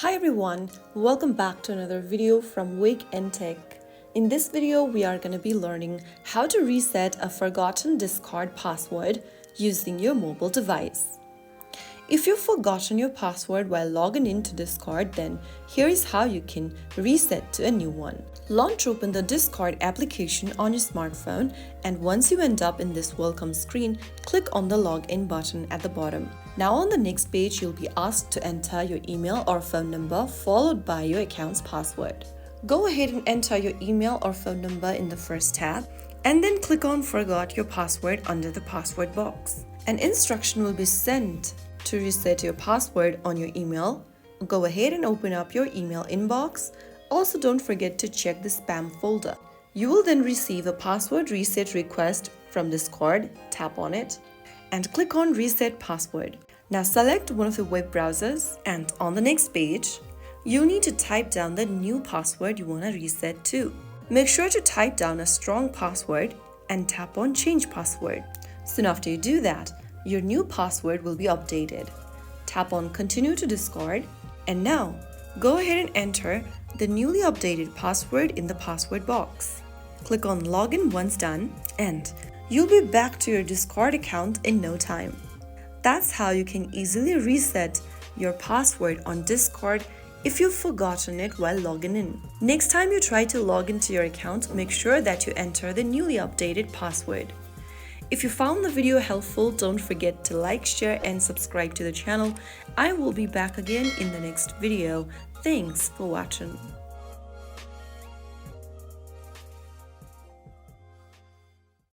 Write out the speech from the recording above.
Hi everyone, welcome back to another video from Wake&Tech. In this video, we are going to be learning how to reset a forgotten Discord password using your mobile device. If you've forgotten your password while logging into Discord, then here is how you can reset to a new one. Launch open the Discord application on your smartphone, and once you end up in this welcome screen, click on the login button at the bottom. Now on the next page, you'll be asked to enter your email or phone number followed by your account's password. Go ahead and enter your email or phone number in the first tab and then click on Forgot Your Password under the password box. An instruction will be sent to reset your password on your email. Go ahead and open up your email inbox. Also, don't forget to check the spam folder. You will then receive a password reset request from Discord. Tap on it and click on Reset Password. Now select one of the web browsers, and on the next page, you need to type down the new password you want to reset to. Make sure to type down a strong password and tap on Change Password. Soon after you do that, your new password will be updated. Tap on Continue to Discord, and now go ahead and enter the newly updated password in the password box. Click on Login once done, and you'll be back to your Discord account in no time. That's how you can easily reset your password on Discord if you've forgotten it while logging in. Next time you try to log into your account, make sure that you enter the newly updated password. If you found the video helpful, don't forget to like, share, and subscribe to the channel. I will be back again in the next video. Thanks for watching.